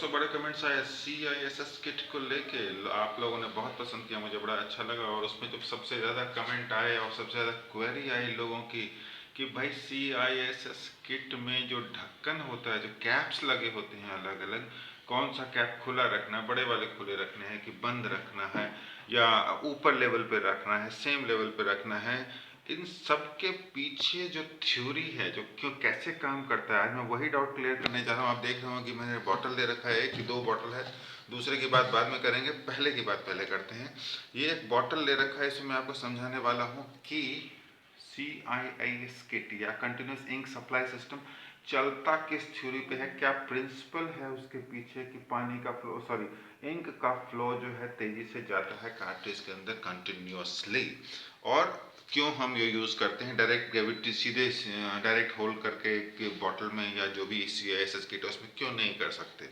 दोस्तों बड़े कमेंट्स आए CISS किट को लेके। आप लोगों ने बहुत पसंद किया, मुझे बड़ा अच्छा लगा। और उसमें जब सबसे ज़्यादा कमेंट आए और सबसे ज़्यादा क्वेरी आई लोगों की कि भाई CISS किट में जो ढक्कन होता है, जो कैप्स लगे होते हैं अलग अलग, कौन सा कैप खुला रखना है, बड़े वाले खुले रखने हैं कि बंद रखना है, या ऊपर लेवल पे रखना है, सेम लेवल पे रखना है। इन सब के पीछे जो थ्योरी है, जो क्यों कैसे काम करता है, आज मैं वही डाउट क्लियर करने जा रहा हूँ। आप देख रहे हो कि मैंने बॉटल दे रखा है, एक कि दो बॉटल है, दूसरे की बात बाद में करेंगे, पहले की बात पहले करते हैं। ये एक बॉटल ले रखा है, इसमें मैं आपको समझाने वाला हूँ कि CIIS किट या कंटिन्यूस इंक सप्लाई सिस्टम चलता किस थ्योरी पे है, क्या प्रिंसिपल है उसके पीछे कि पानी का फ्लो, सॉरी, इंक का फ्लो जो है तेजी से जाता है कार्ट्रिज के अंदर कंटिन्यूसली। और क्यों हम ये यूज़ करते हैं डायरेक्ट ग्रेविटी, सीधे डायरेक्ट होल्ड करके बॉटल में, या जो भी CISS किट है उसमें क्यों नहीं कर सकते।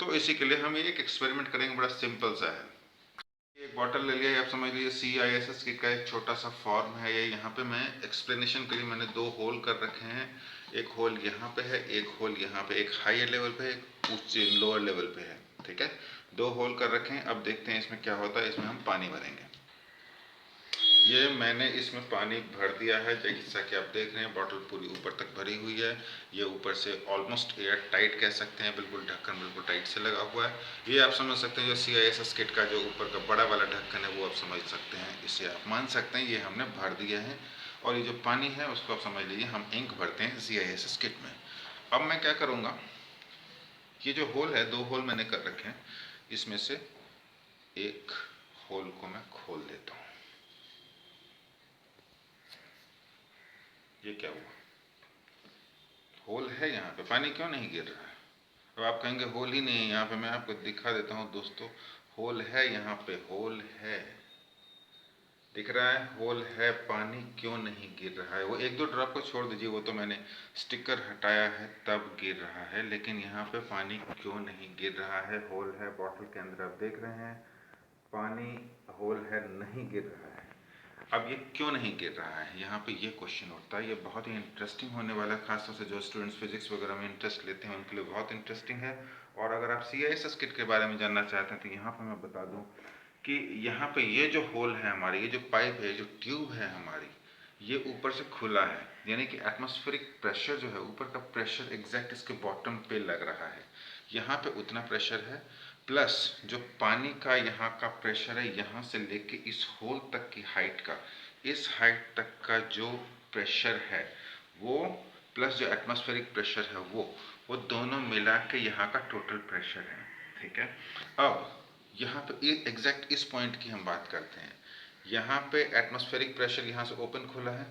तो इसी के लिए हम एक एक्सपेरिमेंट करेंगे, बड़ा सिंपल सा है। एक बॉटल ले लिया, आप समझ लीजिए CISS किट का एक छोटा सा फॉर्म है ये। यहाँ पे मैं एक्सप्लेनेशन के लिए मैंने दो होल कर रखे हैं। एक होल यहाँ पे है, एक होल यहाँ पे, एक हाई लेवल पे, एक ऊंचे लोअर लेवल पे है। ठीक है, दो होल कर रखे हैं। अब देखते हैं इसमें क्या होता है। इसमें हम पानी भरेंगे। ये मैंने इसमें पानी भर दिया है, जैसा कि आप देख रहे हैं बॉटल पूरी ऊपर तक भरी हुई है। ये ऊपर से ऑलमोस्ट एयर टाइट कह सकते हैं, बिल्कुल ढक्कन बिल्कुल टाइट से लगा हुआ है। ये आप समझ सकते हैं जो CISS किट का जो ऊपर का बड़ा वाला ढक्कन है वो आप समझ सकते हैं, इसे आप मान सकते हैं ये हमने भर दिया है। और ये जो पानी है उसको आप समझ लीजिए हम इंक भरते हैं CISS किट में। अब मैं क्या करूँगा, ये जो होल है, दो होल मैंने कर रखे हैं, इसमें से एक होल को मैं खोल देता हूँ। ये क्या हुआ, होल है, यहाँ पे पानी क्यों नहीं गिर रहा है। अब आप कहेंगे होल ही नहीं है यहाँ पे, मैं आपको दिखा देता हूँ दोस्तों। होल है, यहाँ पे होल है, दिख रहा है, होल है, पानी क्यों नहीं गिर रहा है। वो एक दो ड्रॉप को छोड़ दीजिए, वो तो मैंने स्टिकर हटाया है तब गिर रहा है, लेकिन यहाँ पे पानी क्यों नहीं गिर रहा है। होल है बॉटल के अंदर, आप देख रहे हैं पानी, होल है, नहीं गिर रहा है। अब ये क्यों नहीं गिर रहा है, यहाँ पे ये क्वेश्चन उठता है। ये बहुत ही इंटरेस्टिंग होने वाला है, खासतौर से जो स्टूडेंट्स फिजिक्स वगैरह में इंटरेस्ट लेते हैं उनके लिए बहुत इंटरेस्टिंग है। और अगर आप CISS किट के बारे में जानना चाहते हैं तो यहाँ पे मैं बता दूँ कि यहाँ पे ये जो होल है हमारी, ये जो पाइप है, जो ट्यूब है हमारी, ये ऊपर से खुला है, यानी कि एटमॉस्फेरिक प्रेशर जो है, ऊपर का प्रेशर एग्जैक्ट इसके बॉटम पे लग रहा है। यहाँ पे उतना प्रेशर है, प्लस जो पानी का यहाँ का प्रेशर है, यहाँ से लेके इस होल तक की हाइट का, इस हाइट तक का जो प्रेशर है वो, प्लस जो एटमॉस्फेरिक प्रेशर है वो दोनों मिला के यहाँ का टोटल प्रेशर है। ठीक है, अब यहाँ पे एग्जैक्ट इस पॉइंट की हम बात करते हैं। यहाँ पे एटमॉस्फेरिक प्रेशर यहाँ से ओपन खुला है,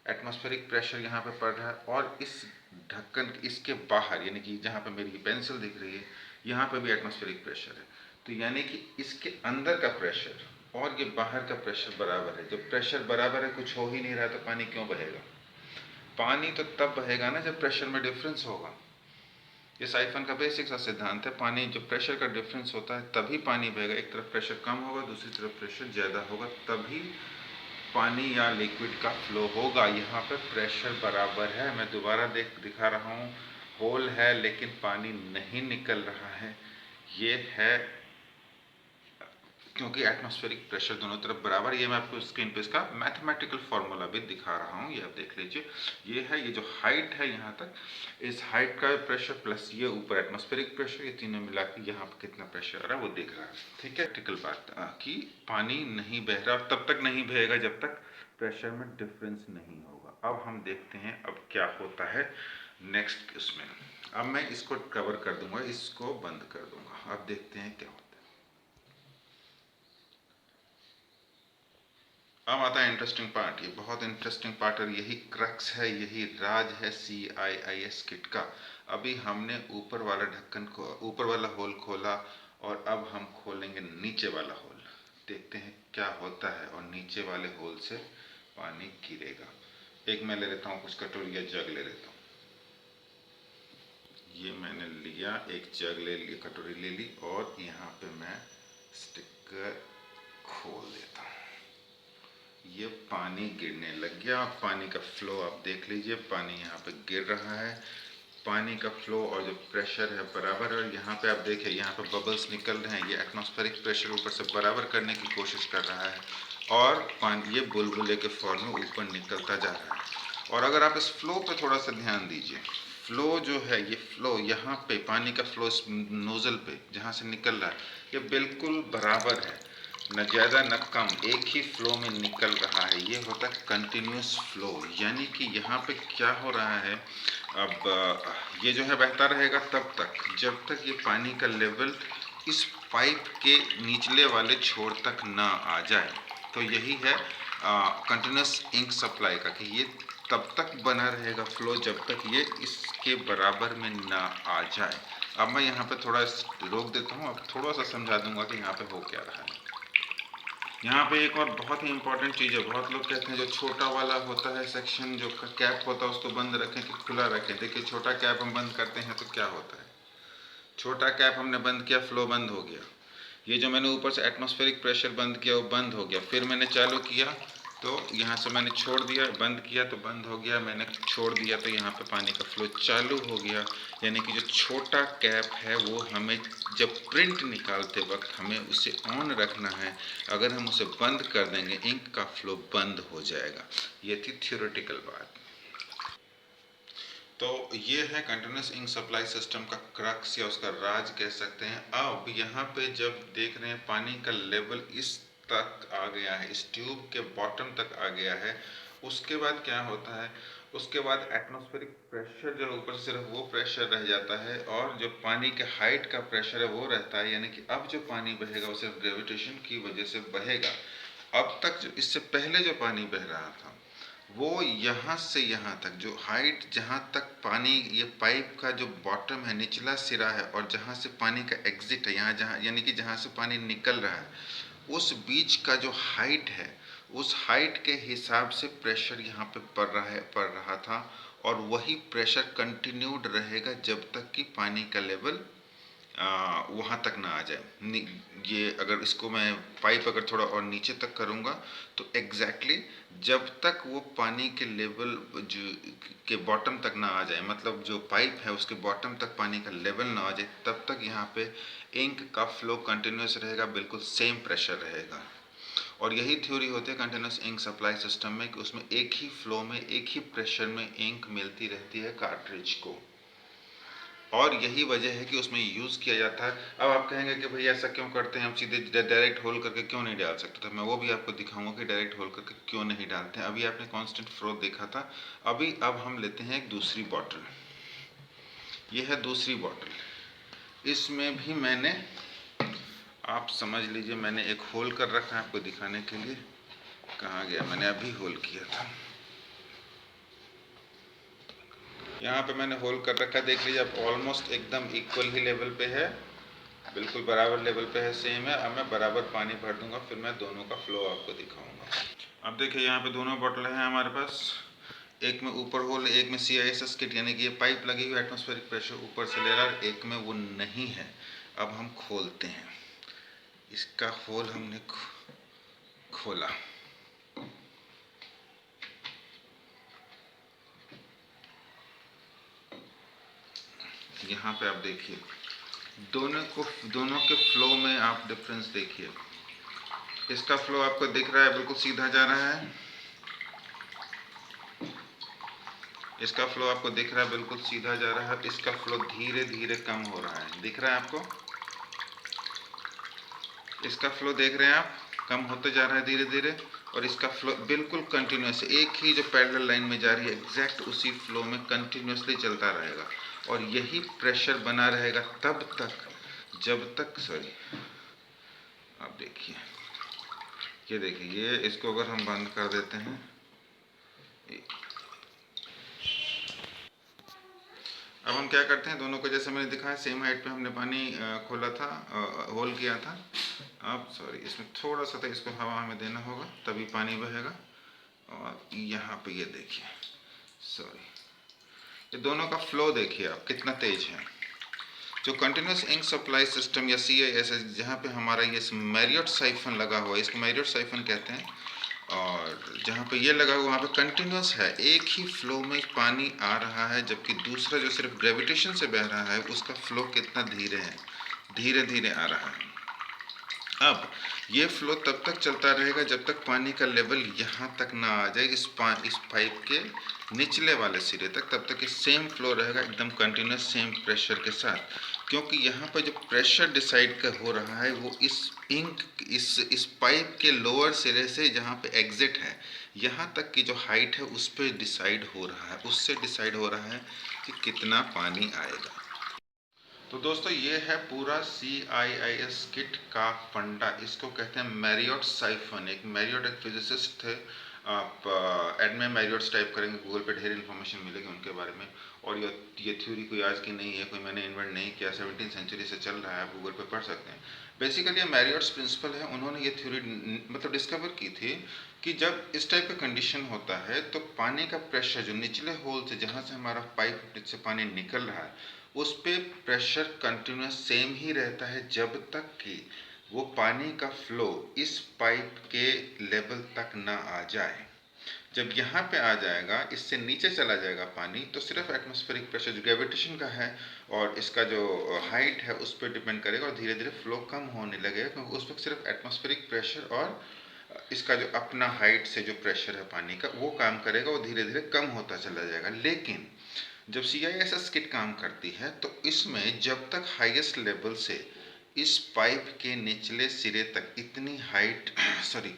एटमॉस्फेरिक प्रेशर यहाँ पे पड़ रहा है, और इस ढक्कन इसके बाहर, यानी कि जहाँ पे मेरी पेंसिल दिख रही है, यहाँ पे भी एटमॉस्फेरिक प्रेशर है। तो यानी कि इसके अंदर का प्रेशर और ये बाहर का प्रेशर बराबर है। जब प्रेशर बराबर है, कुछ हो ही नहीं रहा, तो पानी क्यों बहेगा। पानी तो तब बहेगा ना जब प्रेशर में डिफरेंस होगा। ये साइफन का बेसिक सा सिद्धांत है। पानी जब प्रेशर का डिफरेंस होता है तभी पानी बहेगा। एक तरफ प्रेशर कम होगा, दूसरी तरफ प्रेशर ज़्यादा होगा, तभी पानी या लिक्विड का फ्लो होगा। यहाँ पे प्रेशर बराबर है। मैं दोबारा दिखा रहा हूँ, होल है लेकिन पानी नहीं निकल रहा है। ये है क्योंकि एटमॉस्फेरिक प्रेशर दोनों तरफ बराबर। ये मैं आपको स्क्रीन पे इसका मैथमेटिकल फार्मूला भी दिखा रहा हूँ, ये आप देख लीजिए। ये है, ये जो हाइट है यहाँ तक, इस हाइट का प्रेशर प्लस ये ऊपर एटमॉस्फेरिक प्रेशर, ये तीनों मिला के यहाँ पर कितना प्रेशर आ रहा है वो दिख रहा है। ठीक है, प्रैक्टिकल बात कि पानी नहीं बह रहा, तब तक नहीं बहेगा जब तक प्रेशर में डिफरेंस नहीं होगा। अब हम देखते हैं अब क्या होता है नेक्स्ट इसमें। अब मैं इसको कवर कर दूंगा, इसको बंद कर दूंगा, अब देखते हैं क्या होता है। अब आता है इंटरेस्टिंग पार्ट। ये बहुत इंटरेस्टिंग पार्ट, और यही क्रक्स है, यही राज है CIIS किट का। अभी हमने ऊपर वाला ढक्कन को, ऊपर वाला होल खोला, और अब हम खोलेंगे नीचे वाला होल। देखते हैं क्या होता है, और नीचे वाले होल से पानी गिरेगा। एक मैं ले लेता हूँ कुछ कटोरी या जग ले लेता हूँ। ये मैंने लिया, एक जग ले ली, कटोरी ले ली, और यहाँ पे मैं स्टिकर खोल देता हूँ। ये पानी गिरने लग गया। पानी का फ्लो आप देख लीजिए, पानी यहाँ पे गिर रहा है। पानी का फ्लो और जो प्रेशर है बराबर है। और यहाँ पे आप देखिए, यहाँ पे बबल्स निकल रहे हैं, ये एटमॉस्फेरिक प्रेशर ऊपर से बराबर करने की कोशिश कर रहा है और पानी ये बुलबुले के फॉर्म में ऊपर निकलता जा रहा है। और अगर आप इस फ्लो पे थोड़ा सा ध्यान दीजिए, फ्लो जो है, ये फ्लो यहाँ पे पानी का फ्लो इस नोजल पे जहाँ से निकल रहा है, ये बिल्कुल बराबर है, न ज़्यादा न कम, एक ही फ्लो में निकल रहा है। ये होता है कंटिन्यूस फ्लो। यानी कि यहाँ पे क्या हो रहा है, अब ये जो है बहता रहेगा तब तक जब तक ये पानी का लेवल इस पाइप के निचले वाले छोर तक ना आ जाए। तो यही है कंटिन्यूस इंक सप्लाई का, कि ये तब तक बना रहेगा फ्लो जब तक ये इसके बराबर में ना आ जाए। अब मैं यहाँ पे थोड़ा रोक देता हूँ, अब थोड़ा सा समझा दूंगा कि यहाँ पे हो क्या रहा है। यहाँ पे एक और बहुत ही इंपॉर्टेंट चीज़ है, बहुत लोग कहते हैं जो छोटा वाला होता है सेक्शन, जो कैप होता है, उसको बंद रखें कि खुला रखें। देखिए, छोटा कैप हम बंद करते हैं तो क्या होता है, छोटा कैप हमने बंद किया, फ्लो बंद हो गया। ये जो मैंने ऊपर से एटमॉस्फेरिक प्रेशर बंद किया वो बंद हो गया। फिर मैंने चालू किया तो यहाँ से मैंने छोड़ दिया, बंद किया तो बंद हो गया, मैंने छोड़ दिया तो यहाँ पे पानी का फ्लो चालू हो गया। यानी कि जो छोटा कैप है वो हमें जब प्रिंट निकालते वक्त हमें उसे ऑन रखना है। अगर हम उसे बंद कर देंगे, इंक का फ्लो बंद हो जाएगा। ये थी थ्योरेटिकल बात। तो ये है कंटिन्यूस इंक सप्लाई सिस्टम का क्रक्स या उसका राज कह सकते हैं। अब यहाँ पे जब देख रहे हैं पानी का लेवल इस तक आ गया है, इस ट्यूब के बॉटम तक आ गया है, उसके बाद क्या होता है, उसके बाद एटमॉस्फेरिक प्रेशर जो ऊपर सिर्फ वो प्रेशर रह जाता है और जो पानी के हाइट का प्रेशर है वो रहता है। यानी कि अब जो पानी बहेगा वो सिर्फ ग्रेविटेशन की वजह से बहेगा। अब तक जो इससे पहले जो पानी बह रहा था वो यहाँ से यहाँ तक जो हाइट, जहाँ तक पानी, ये पाइप का जो बॉटम है, निचला सिरा है, और जहाँ से पानी का एग्जिट है, यहाँ जहाँ यानी कि जहाँ से पानी निकल रहा है, उस बीच का जो हाइट है, उस हाइट के हिसाब से प्रेशर यहाँ पे पड़ रहा था। और वही प्रेशर कंटिन्यूड रहेगा जब तक कि पानी का लेवल वहाँ तक ना आ जाए। ये अगर इसको मैं पाइप अगर थोड़ा और नीचे तक करूँगा तो एग्जैक्टली जब तक वो पानी के लेवल जो के बॉटम तक ना आ जाए, मतलब जो पाइप है उसके बॉटम तक पानी का लेवल ना आ जाए, तब तक यहाँ पे इंक का फ्लो कंटिन्यूस रहेगा, बिल्कुल सेम प्रेशर रहेगा। और यही थ्योरी होती है कंटिन्यूस इंक सप्लाई सिस्टम में, कि उसमें एक ही फ्लो में, एक ही प्रेशर में इंक मिलती रहती है कार्ट्रिज को। और यही वजह है कि उसमें यूज़ किया जाता है। अब आप कहेंगे कि भाई ऐसा क्यों करते हैं, हम सीधे डायरेक्ट होल करके क्यों नहीं डाल सकते? तो मैं वो भी आपको दिखाऊंगा कि डायरेक्ट होल करके क्यों नहीं डालते हैं। अभी आपने कांस्टेंट फ्लो देखा था। अब हम लेते हैं एक दूसरी बॉटल। ये है दूसरी बॉटल। इसमें भी मैंने, आप समझ लीजिए, मैंने एक होल कर रखा है आपको दिखाने के लिए। कहाँ गया, मैंने अभी होल किया था। यहाँ पे मैंने होल कर रखा, देख लीजिए। अब ऑलमोस्ट एकदम इक्वल ही लेवल पे है, बिल्कुल बराबर लेवल पे है, सेम है। अब मैं बराबर पानी भर दूंगा, फिर मैं दोनों का फ्लो आपको दिखाऊंगा। अब देखिए, यहाँ पे दोनों बॉटल हैं हमारे पास। एक में ऊपर होल, एक में CISS किट, यानी कि ये पाइप लगी हुई एटमॉस्फेरिक प्रेशर ऊपर से ले रहा है, एक में वो नहीं है। अब हम खोलते हैं, इसका होल हमने खोला। यहाँ पे आप देखिए, दोनों के फ्लो में आप डिफरेंस देखिए। इसका फ्लो आपको दिख रहा है, बिल्कुल सीधा जा रहा है। इसका फ्लो आपको दिख रहा है, बिल्कुल सीधा जा रहा है। इसका फ्लो धीरे धीरे कम हो रहा है, दिख रहा है आपको? इसका फ्लो देख रहे हैं आप, कम होते जा रहा है धीरे धीरे। और इसका फ्लो बिल्कुल कंटिन्यूस, एक ही जो पैरेलल लाइन में जा रही है, एग्जैक्ट उसी फ्लो में कंटिन्यूसली चलता रहेगा। और यही प्रेशर बना रहेगा तब तक जब तक, सॉरी, आप देखिए, ये देखिए, ये इसको अगर हम बंद कर देते हैं, अब हम क्या करते हैं, दोनों को जैसे मैंने दिखाया सेम हाइट पे हमने पानी खोला था, होल किया था। अब सॉरी, इसमें थोड़ा सा तो इसको हवा हमें देना होगा, तभी पानी बहेगा। और यहाँ पे ये देखिए, सॉरी, ये दोनों का फ्लो देखिए आप कितना तेज है। जो कंटिन्यूस इंक सप्लाई सिस्टम या CISS, जहाँ पे हमारा ये मैरियट साइफन लगा हुआ है, इसको मैरियट साइफन कहते हैं। और जहाँ पे ये लगा हुआ वहाँ पे कंटिन्यूस है, एक ही फ्लो में पानी आ रहा है, जबकि दूसरा जो सिर्फ ग्रेविटेशन से बह रहा है उसका फ्लो कितना धीरे है, धीरे धीरे आ रहा है। अब ये फ्लो तब तक चलता रहेगा जब तक पानी का लेवल यहाँ तक ना आ जाए, इस पाइप के निचले वाले सिरे तक, तब तक ये सेम फ्लो रहेगा एकदम कंटिन्यूस सेम प्रेशर के साथ। क्योंकि यहाँ पर जो प्रेशर डिसाइड का हो रहा है वो इस पाइप के लोअर सिरे से जहाँ पे एग्जिट है यहाँ तक की जो हाइट है उस पर डिसाइड हो रहा है, उससे डिसाइड हो रहा है कि कितना पानी आएगा। तो दोस्तों ये है पूरा CIIS किट का फंडा। इसको कहते हैं मैरियट साइफन। एक मैरियट एक फिजिसिस्ट थे, आप एडमे मैरियट्स टाइप करेंगे गूगल पे ढेर इन्फॉर्मेशन मिलेगी उनके बारे में। और ये थ्योरी कोई आज की नहीं है, कोई मैंने इन्वेंट नहीं किया, 17वीं सेंचुरी से चल रहा है, आप गूगल पे पढ़ सकते हैं। बेसिकली ये मैरियट्स प्रिंसिपल है, उन्होंने ये थ्योरी मतलब डिस्कवर की थी कि जब इस टाइप का कंडीशन होता है तो पानी का प्रेशर जो निचले होल से जहाँ से हमारा पाइप से पानी निकल रहा है उस पर प्रेशर कंटिन्यूस सेम ही रहता है जब तक कि वो पानी का फ्लो इस पाइप के लेवल तक ना आ जाए। जब यहाँ पे आ जाएगा, इससे नीचे चला जाएगा पानी, तो सिर्फ एटमॉस्फेरिक प्रेशर जो ग्रेविटेशन का है और इसका जो हाइट है उस पर डिपेंड करेगा और धीरे धीरे फ्लो कम होने लगेगा, क्योंकि उस वक्त सिर्फ एटमॉस्फेरिक प्रेशर और इसका जो अपना हाइट से जो प्रेशर है पानी का वो काम करेगा, वो धीरे धीरे कम होता चला जाएगा। लेकिन जब CISS किट काम करती है तो इसमें जब तक हाईएस्ट लेवल से इस पाइप के निचले सिरे तक इतनी हाइट सॉरी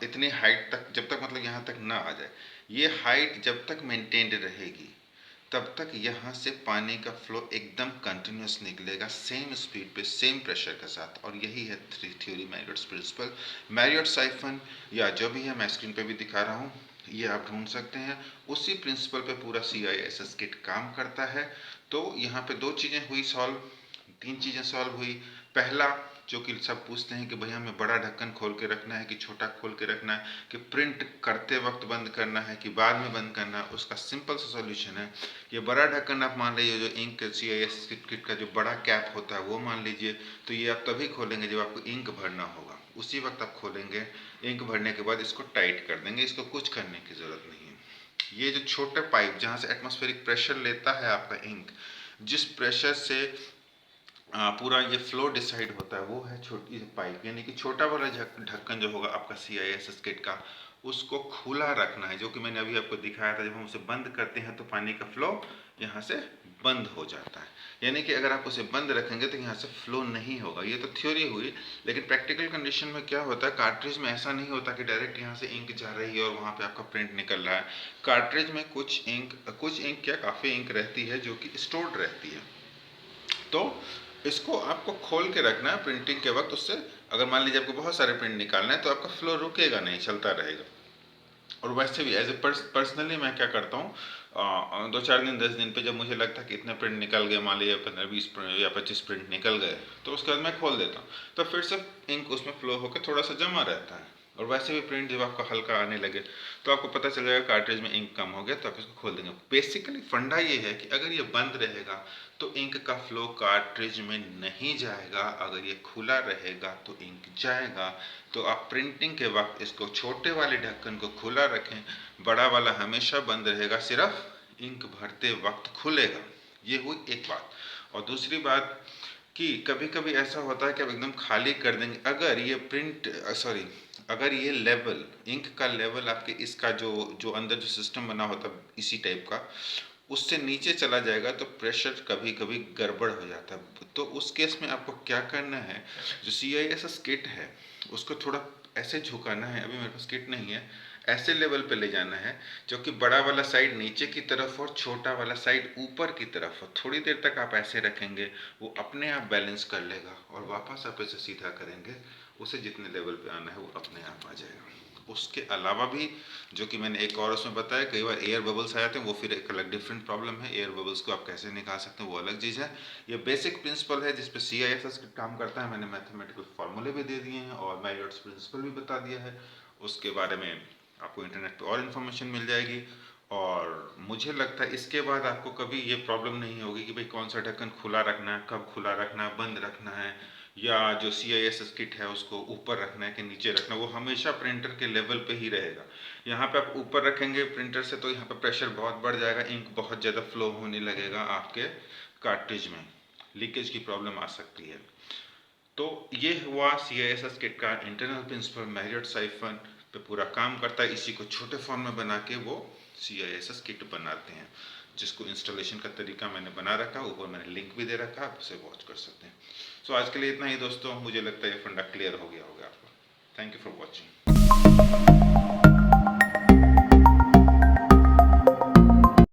इतनी हाइट तक, जब तक मतलब यहाँ तक ना आ जाए, ये हाइट जब तक मेंटेन्ड रहेगी तब तक यहाँ से पानी का फ्लो एकदम कंटिन्यूस निकलेगा सेम स्पीड पे सेम प्रेशर के साथ। और यही है थ्योरी मैरियट्स प्रिंसिपल, मैरियट साइफन या जो भी है मैं स्क्रीन पे भी दिखा रहा हूँ, ये आप ढूंढ सकते हैं। उसी प्रिंसिपल पे पूरा CISS किट काम करता है। तो यहाँ पे दो चीज़ें हुई सॉल्व, तीन चीज़ें सॉल्व हुई। पहला जो कि सब पूछते हैं कि भैया हमें बड़ा ढक्कन खोल के रखना है कि छोटा खोल के रखना है, कि प्रिंट करते वक्त बंद करना है कि बाद में बंद करना है, उसका सिंपल सा सॉल्यूशन है कि बड़ा ढक्कन आप मान लीजिए, जो इंक CISS किट का जो बड़ा कैप होता है वो मान लीजिए, तो ये आप तभी खोलेंगे जब आपको इंक भरना होगा, उसी वक्त आप खोलेंगे। इंक भरने के बाद इसको टाइट कर देंगे, इसको कुछ करने की ज़रूरत नहीं है। ये जो छोटा पाइप जहाँ से एटमॉस्फेरिक प्रेशर लेता है आपका इंक, जिस प्रेशर से पूरा ये फ्लो डिसाइड होता है, वो है छोटी पाइप। यानी कि छोटा वाला ढक्कन जो होगा आपका CISS किट का, उसको खुला रखना है, जो कि मैंने अभी आपको दिखाया था। जब हम उसे बंद करते हैं तो पानी का फ्लो यहाँ से बंद हो जाता है। यानी कि अगर आप उसे बंद रखेंगे तो यहाँ से फ्लो नहीं होगा। ये तो थ्योरी हुई, लेकिन प्रैक्टिकल कंडीशन में क्या होता है, कार्ट्रिज में ऐसा नहीं होता कि डायरेक्ट यहाँ से इंक जा रही है और वहाँ पे आपका प्रिंट निकल रहा है। कार्ट्रिज में कुछ इंक क्या काफ़ी इंक रहती है जो कि स्टोर्ड रहती है। तो इसको आपको खोल के रखना है प्रिंटिंग के वक्त। उससे अगर मान लीजिए आपको बहुत सारे प्रिंट निकालना है तो आपका फ्लो रुकेगा नहीं, चलता रहेगा। और वैसे भी एज ए पर्सनली मैं क्या करता हूँ, 2-4 दिन 10 दिन पे जब मुझे लगता है कि इतने प्रिंट निकल गए, मान लीजिए 15-20 या 25 प्रिंट निकल गए, तो उसके बाद मैं खोल देता हूँ, तो फिर से इंक उसमें फ्लो होकर थोड़ा सा जमा रहता है। और वैसे भी प्रिंट जब आपका हल्का आने लगे तो आपको पता चल जाएगा कार्ट्रिज में इंक कम हो गया, तो आप इसको खोल देंगे। बेसिकली फंडा ये है कि अगर ये बंद रहेगा तो इंक का फ्लो कार्ट्रिज में नहीं जाएगा, अगर ये खुला रहेगा तो इंक जाएगा। तो आप प्रिंटिंग के वक्त इसको छोटे वाले ढक्कन को खुला रखें, बड़ा वाला हमेशा बंद रहेगा, सिर्फ इंक भरते वक्त खुलेगा। ये हुई एक बात। और दूसरी बात कि कभी कभी ऐसा होता है कि आप एकदम खाली कर देंगे, अगर ये अगर ये लेवल इंक का लेवल आपके इसका जो जो अंदर जो सिस्टम बना होता है इसी टाइप का, उससे नीचे चला जाएगा तो प्रेशर कभी कभी गड़बड़ हो जाता है। तो उस केस में आपको क्या करना है, जो CISS किट है उसको थोड़ा ऐसे झुकाना है, अभी मेरे पास किट नहीं है, ऐसे लेवल पे ले जाना है जो कि बड़ा वाला साइड नीचे की तरफ और छोटा वाला साइड ऊपर की तरफ हो। थोड़ी देर तक आप ऐसे रखेंगे, वो अपने आप बैलेंस कर लेगा और वापस आप इसे सीधा करेंगे, उसे जितने लेवल पे आना है वो अपने आप आ जाएगा। उसके अलावा भी जो कि मैंने एक और उसमें बताया, कई बार एयर बबल्स आ जाते हैं, वो फिर एक अलग डिफरेंट प्रॉब्लम है। एयर बबल्स को आप कैसे निकाल सकते हैं वो अलग चीज़ है। ये बेसिक प्रिंसिपल है जिस पे CISS काम करता है। मैंने मैथमेटिकल फार्मूले भी दे दिए हैं और मैरियट्स प्रिंसिपल भी बता दिया है। उसके बारे में आपको इंटरनेट पे और इन्फॉर्मेशन मिल जाएगी। और मुझे लगता है इसके बाद आपको कभी ये प्रॉब्लम नहीं होगी कि भाई कौन सा ढक्कन खुला रखना है, कब खुला रखना है, बंद रखना है, या जो CISS किट है उसको ऊपर रखना है कि नीचे रखना है। वो हमेशा प्रिंटर के लेवल पे ही रहेगा। यहाँ पे आप ऊपर रखेंगे प्रिंटर से तो यहाँ पे प्रेशर बहुत बढ़ जाएगा, इंक बहुत ज़्यादा फ्लो होने लगेगा, आपके कार्ट्रिज में लीकेज की प्रॉब्लम आ सकती है। तो ये हुआ CISS किट का इंटरनल प्रिंसिपल। मैरियट साइफन पे पूरा काम करता है। इसी को छोटे फॉर्म में बना के वो CISS किट बनाते हैं, जिसको इंस्टॉलेशन का तरीका मैंने बना रखा है, ऊपर मैंने लिंक भी दे रखा है, आप उसे वॉच कर सकते हैं। सो आज के लिए इतना ही दोस्तों, मुझे लगता है ये फंडा क्लियर हो गया होगा आपको। Thank you for watching.